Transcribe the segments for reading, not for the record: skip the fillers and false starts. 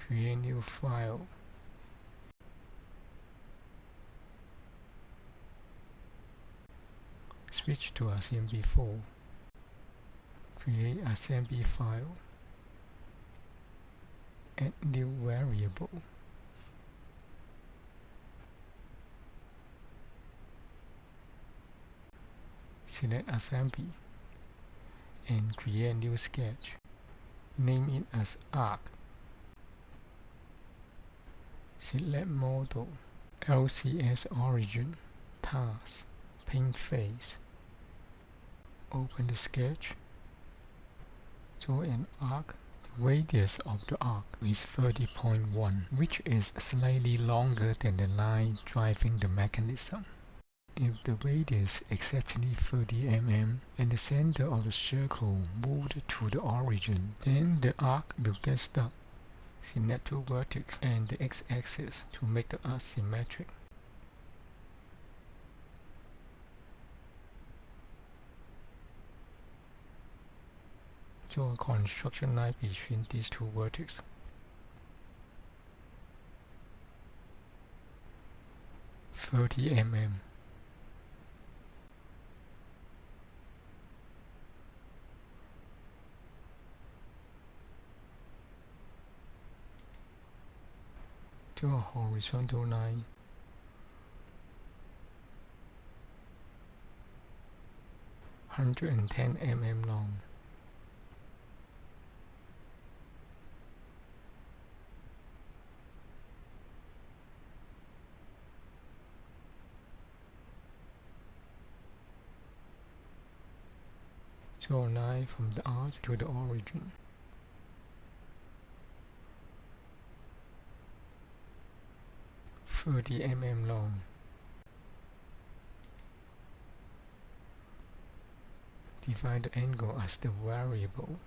Create new file. Switch to Assembly4. Create assembly file. Add new variable. Select assembly and create a new sketch. Name it as arc. Select model, LCS origin, task, paint face. Open the sketch. Draw an arc. The radius of the arc is 30.1, which is slightly longer than the line driving the mechanism. If the radius is exactly 30 mm and the center of the circle moved to the origin, then the arc will get stuck. Select two vertices and the x-axis to make the arc symmetric. Draw a construction line between these two vertices. (30 mm). Draw a horizontal line. (110 mm) long. Draw a line from the arc to the origin. (30 mm) long. Define the angle as the variable.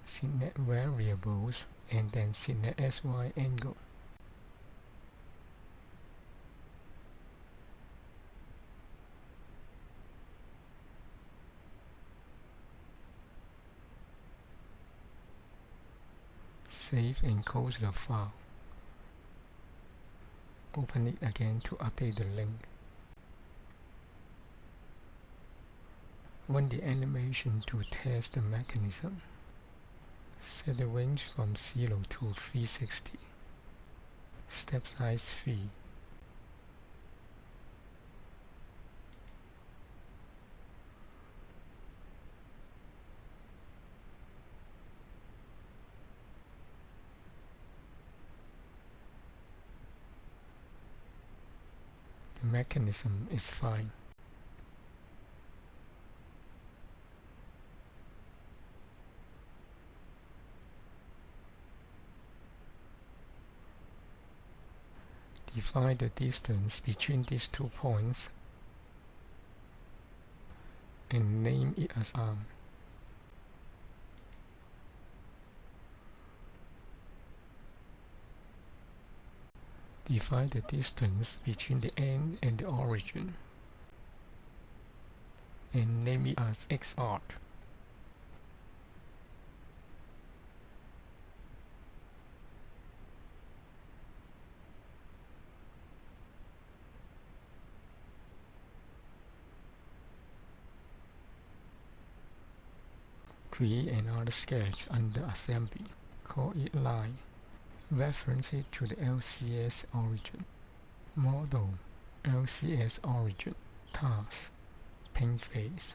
Select variables and then select SY angle. Save and close the file. Open it again to update the link. Run the animation to test the mechanism. Set the range from 0 to 360. Step size 3. The mechanism is fine. Define the distance between these 2 points and name it as arm. Define the distance between the end and the origin and name it as X arc. Create another sketch under assembly. Call it line. Reference it to the LCS origin. Model, LCS origin, task, paint face.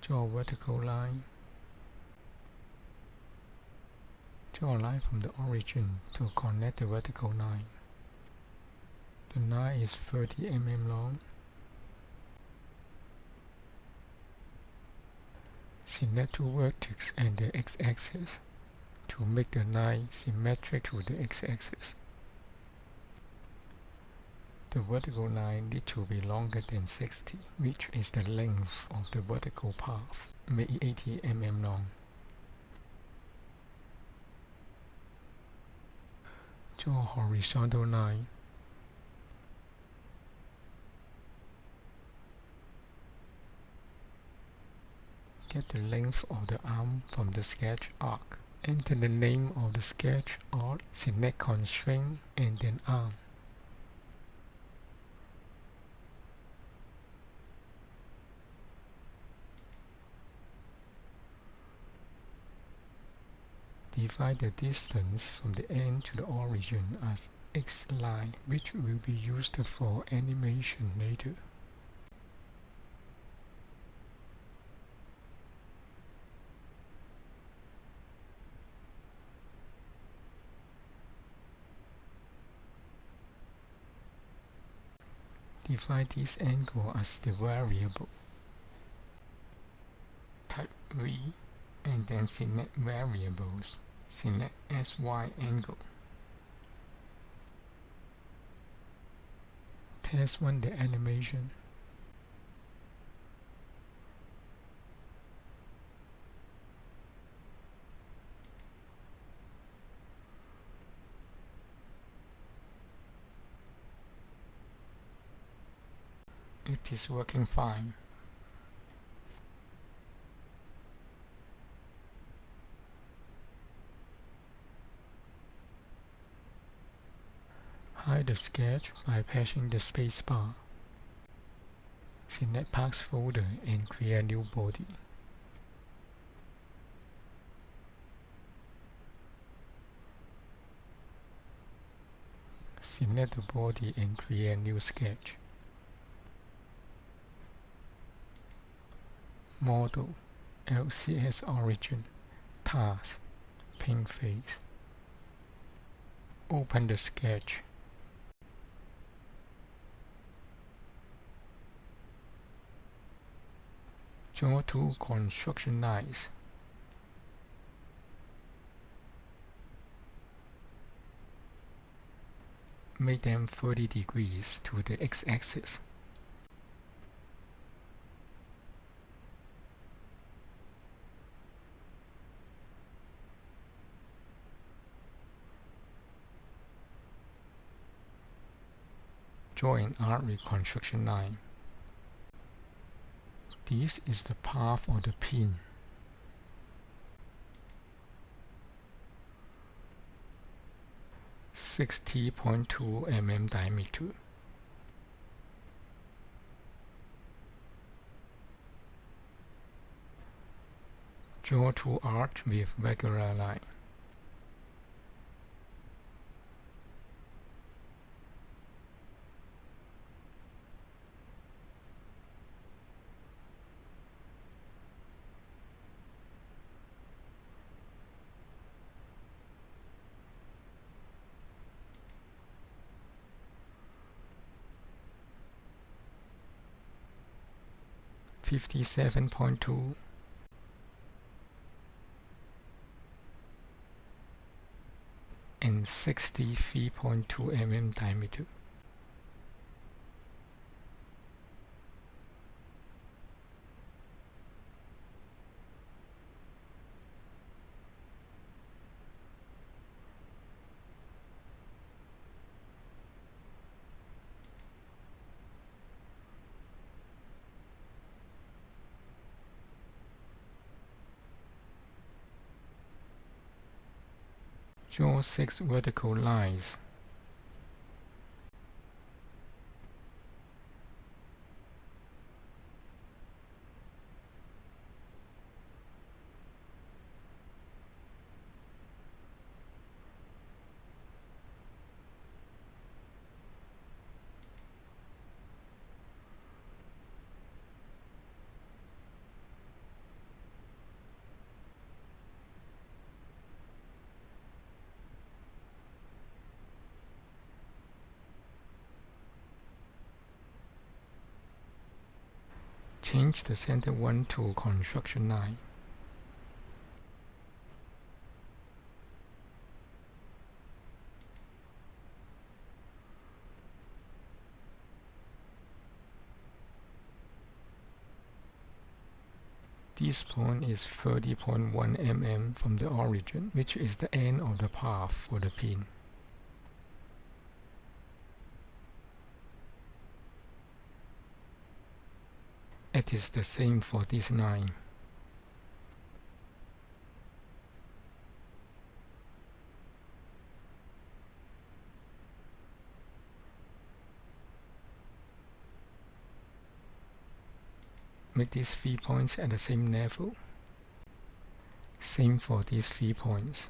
Draw a vertical line. Draw a line from the origin to connect the vertical line. The line is 30 mm long. Select two vertices and the x-axis to make the line symmetric to the x-axis. The vertical line needs to be longer than 60, which is the length of the vertical path. Make it 80 mm long. Draw a horizontal line. Get the length of the arm from the sketch arc. Enter the name of the sketch arc, select constraint, and then arm. Divide the distance from the end to the origin as X line, which will be used for animation later. Define this angle as the variable. Type V and then select variables. Select SY angle. Test run the animation. It is working fine. Hide the sketch by pressing the spacebar. Select Parts folder and create a new body. Select the body and create a new sketch. Model, LCS origin, task, paint face. Open the sketch. Draw two construction lines. Make them 30 degrees to the x-axis. Draw an arc with construction line. This is the path of the pin. .2 mm diameter. Draw two arcs with regular line. .2 and 63.2 mm diameter. Draw 6 vertical lines. Change the center one to construction line. This point is 30.1 mm from the origin, which is the end of the path for the pin. It is the same for this line. Make these 3 points at the same level. Same for these 3 points.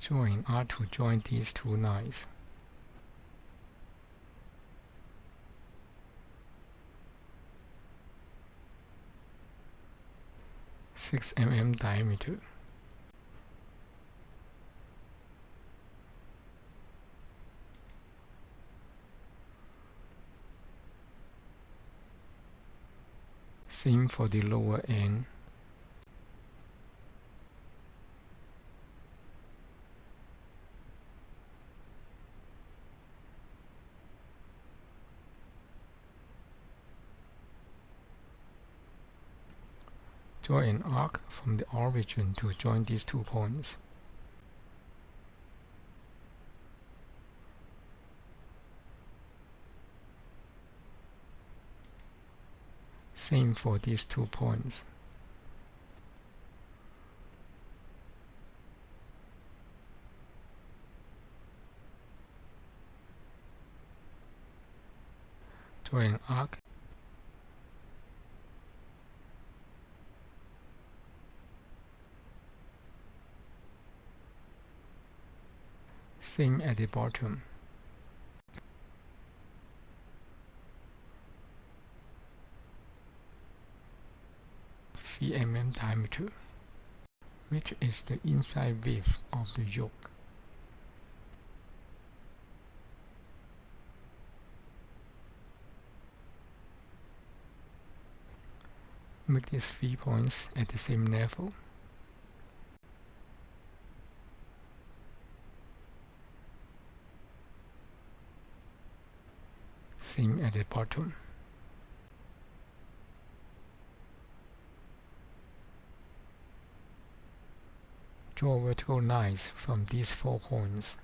Draw an arc to join these two lines. Six mm diameter. Same for the lower end. Draw an arc from the origin to join these 2 points. Same for these 2 points. Draw an arc. Same at the bottom. Mm diameter, which is the inside width of the yoke. Make these 3 points at the same level. Same at the bottom. Draw vertical lines from these 4 points.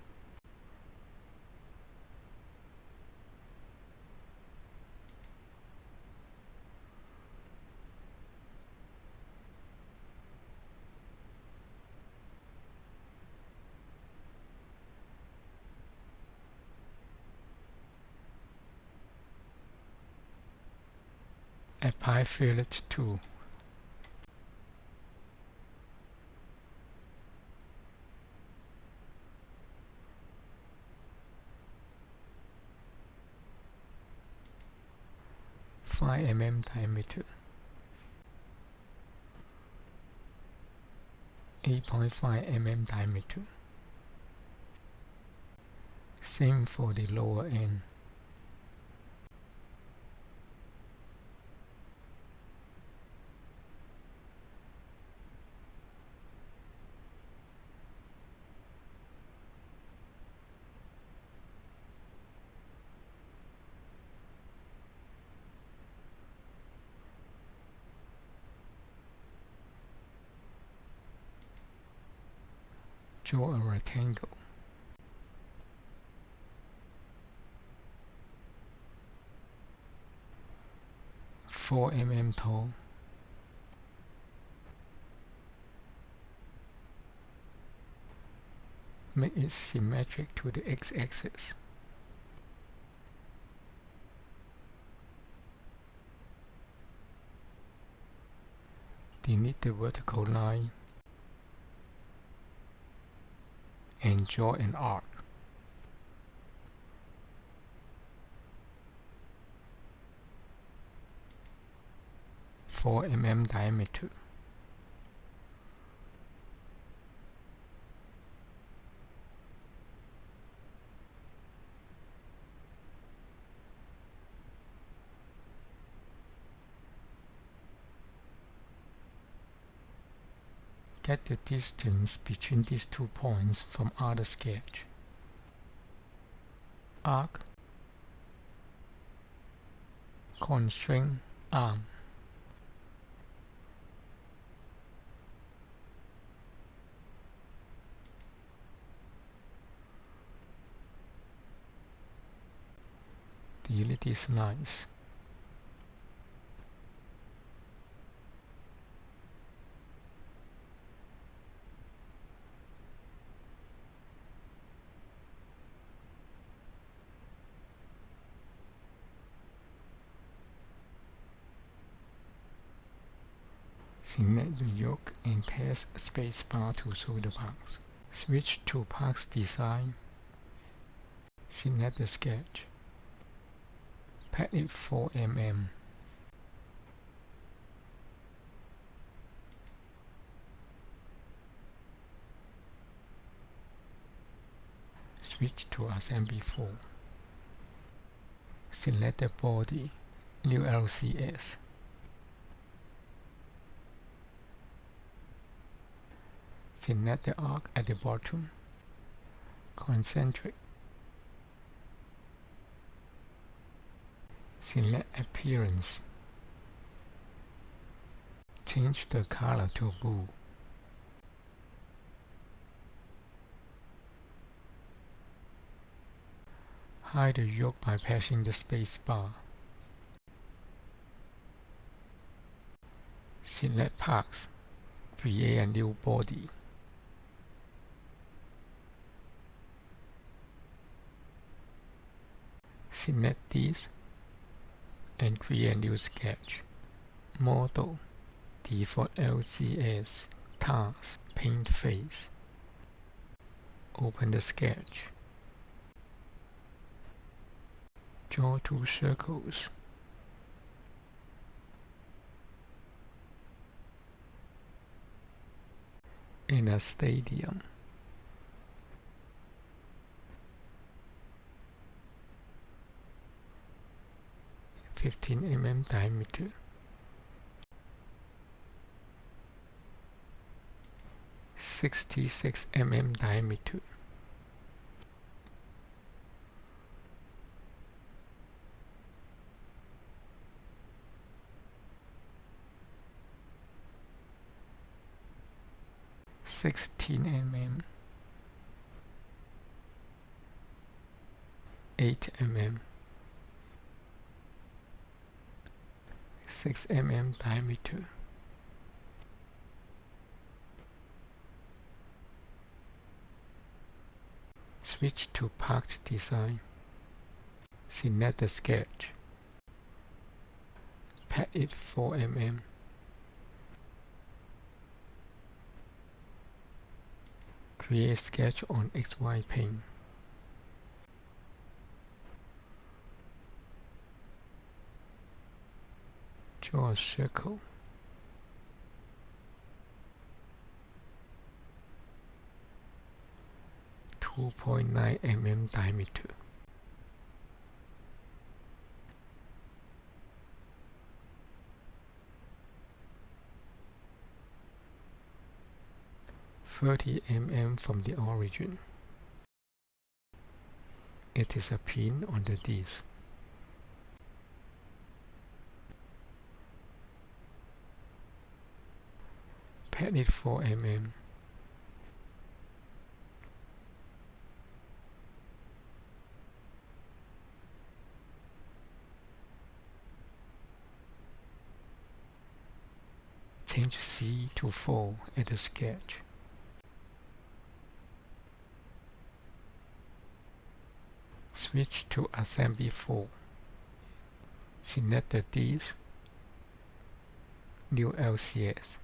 Apply fillet tool. Five mm diameter. 8.5 mm diameter. Same for the lower end. Draw a rectangle. Four mm tall. Make it symmetric to the x-axis. Delete the vertical line and draw an arc. 4 mm diameter. Get the distance between these 2 points from other sketch. Arc, constraint arm. Delete these lines. Select the yoke and press spacebar to show the parts. Switch to Parts Design. Select the sketch. Pat it 4 mm. Switch to Assembly4. Select the body, new LCS. Select the arc at the bottom. Concentric. Select Appearance. Change the color to blue. Hide the yoke by pressing the space bar. Select Parts. Create a new body. Select this and create a new sketch. Model, Default LCS, Task, Paint Face. Open the sketch. Draw 2 circles. In a stadium. 15 mm diameter. 66 mm diameter. (16 mm), 8 mm, 6 mm diameter. Switch to Part Design. Select the sketch. Pat it 4 mm. Create sketch on XY plane. Draw a circle. (2.9 mm diameter). (30 mm from the origin). It is a pin on the disc. Pat it 4 mm. Change C to 4 at the sketch. Switch to Assembly4. Select the disc, new LCS.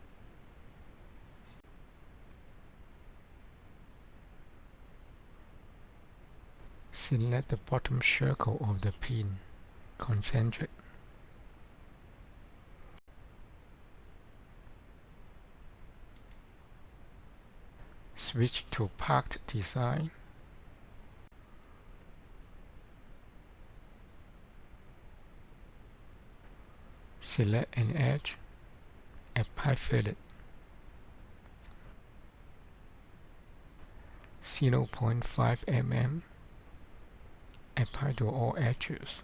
Select the bottom circle of the pin, concentric. Switch to Part Design. Select an edge, apply fillet. 0.5 mm. Apply to all edges.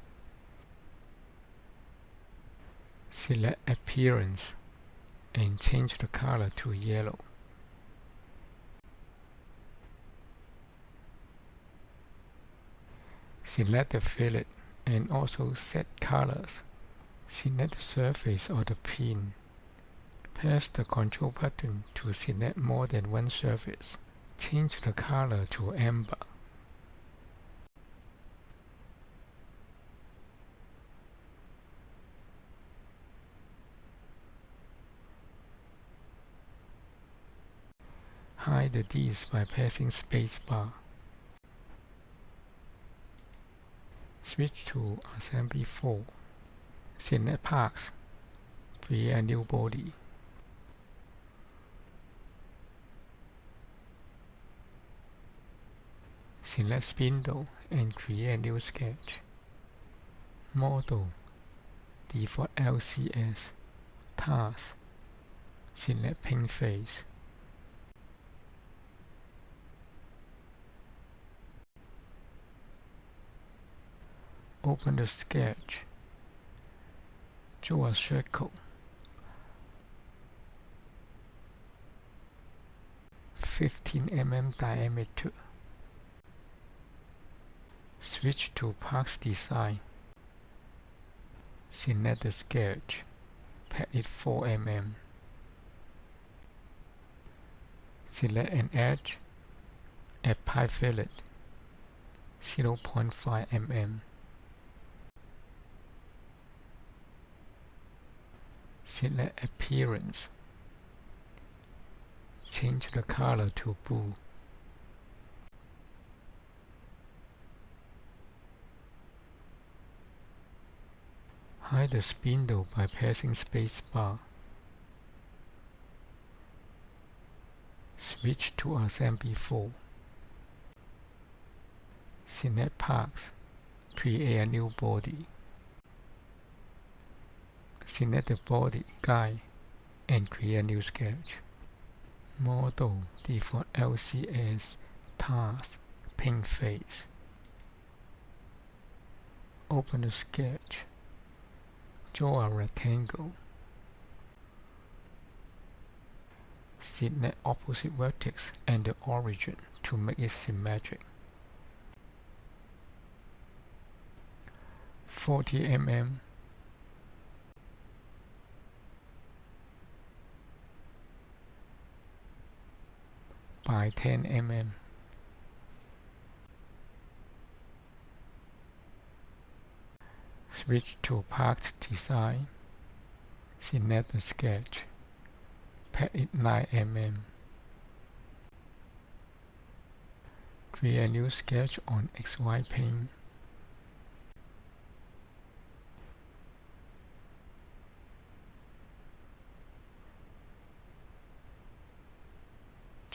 Select Appearance and change the color to yellow. Select the fillet and also set colors. Select the surface of the pin. Press the Control button to select more than one surface. Change the color to amber. Hide the Ds by pressing spacebar. Switch to Assembly4. Select Parts. Create a new body. Select Spindle and create a new sketch. Model. Default LCS. Task. Select Paint Face. Open the sketch. Draw a circle. 15 mm diameter. Switch to Parts Design. Select the sketch. Pad it 4 mm. Select an edge. Apply fillet 0.5 mm. Select Appearance. Change the color to blue. Hide the spindle by pressing spacebar. Switch to Assembly4. Select Parts. Create a new body. Select the body guide and create a new sketch. Model. Default LCS. Task. Paint Face. Open the sketch. Draw a rectangle. Select opposite vertex and the origin to make it symmetric. 40 mm. By 10 mm. Switch to Parts Design. Select the sketch. Pad it 9 mm. Create a new sketch on XY plane.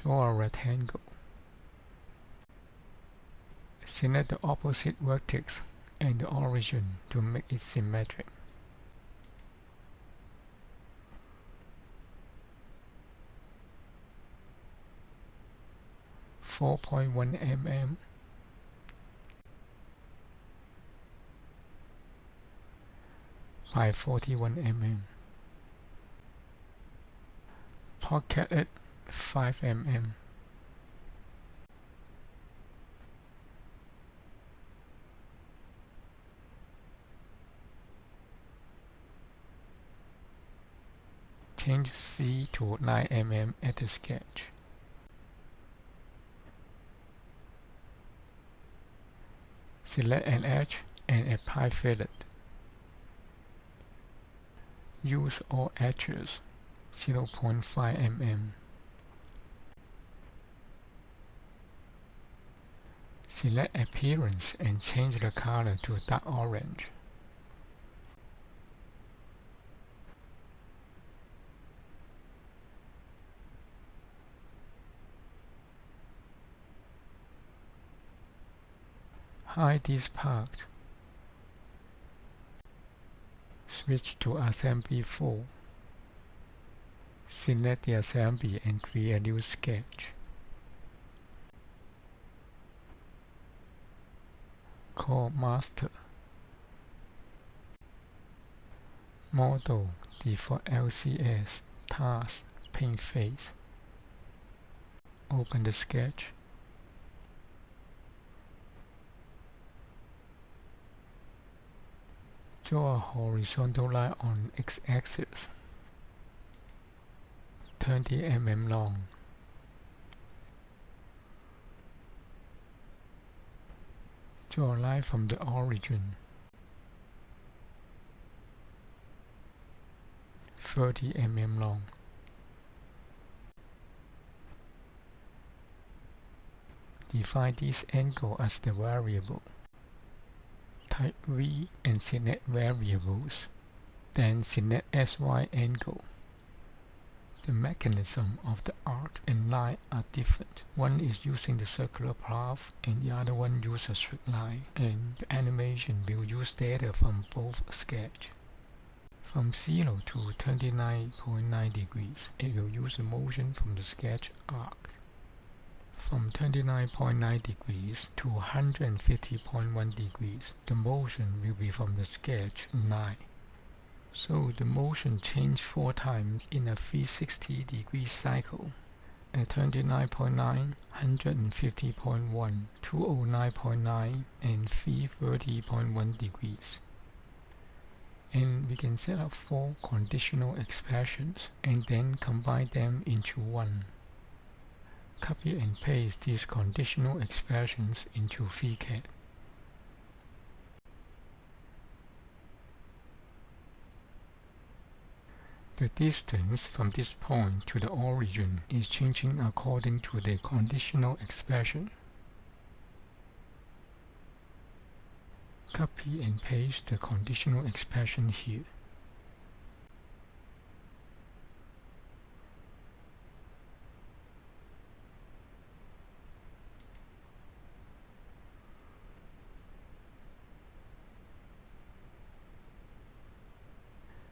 Draw a rectangle. Select the opposite vertex and the origin to make it symmetric. .1 mm. By 41 mm. Pocket it 5 mm. Change C to 9 mm at the sketch. Select an edge and apply fillet. Use all edges 0.5 mm. Select Appearance and change the color to dark orange. Hide this part. Switch to Assembly4. Select the assembly and create a new sketch. Call Master. Model. Default LCS. Task. Paint Face. Open the sketch. Draw a horizontal line on x-axis 20 mm long. Draw a line from the origin 30 mm long. Define this angle as the variable. Type V and select variables, then select SY angle. The mechanism of the arc and line are different. One is using the circular path and the other one uses a straight line, and the animation will use data from both sketches. From 0 to 29.9 degrees, it will use the motion from the sketch arc. From 29.9 degrees to 150.1 degrees, the motion will be from the sketch line. So the motion changes 4 times in a 360-degree cycle: at 29.9, 150.1, 209.9, and 330.1 degrees. And we can set up 4 conditional expressions and then combine them into one. Copy and paste these conditional expressions into FreeCAD. The distance from this point to the origin is changing according to the conditional expression. Copy and paste the conditional expression here.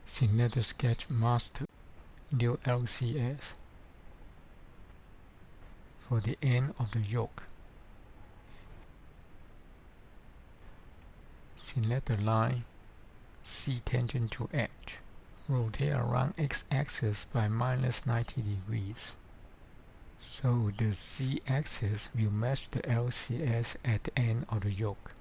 Select the sketch master, new LCS, for the end of the yoke. Select the line C tangent to edge. Rotate around x-axis by -90 degrees. So the z-axis will match the LCS at the end of the yoke.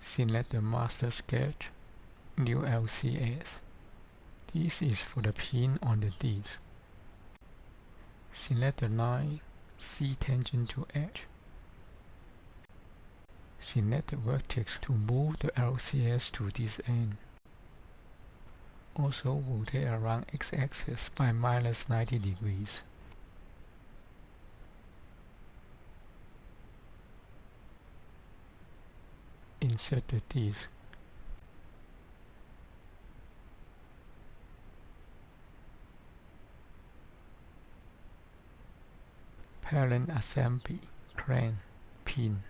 Select the master sketch, new LCS. This is for the pin on the disc. Select the line C tangent to edge. Select the vertex to move the LCS to this end. Also rotate around x-axis by -90 degrees. Insert the disc. Parent assembly, crank, pin.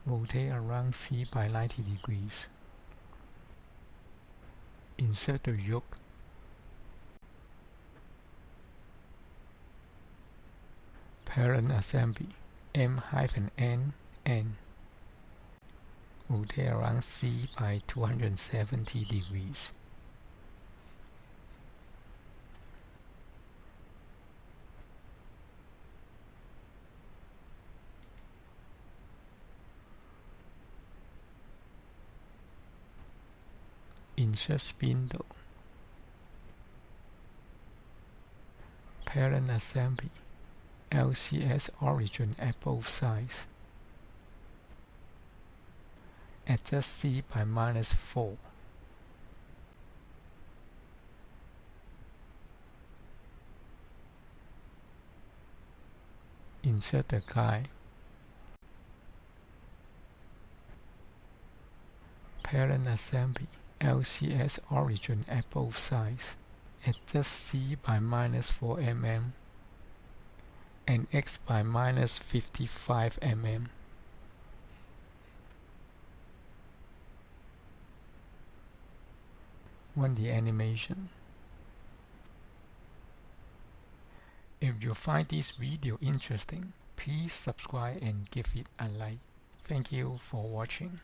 Rotate around C by 90 degrees. Insert the yoke. Parent assembly, M-N, N. Rotate around C by 270 degrees. Insert spindle. Parent assembly, LCS origin at both sides. Adjust C by -4. Insert the guide. Parent assembly, LCS origin at both sides. Adjust C by -4 mm and X by -55 mm. Run the animation. If you find this video interesting, please subscribe and give it a like. Thank you for watching.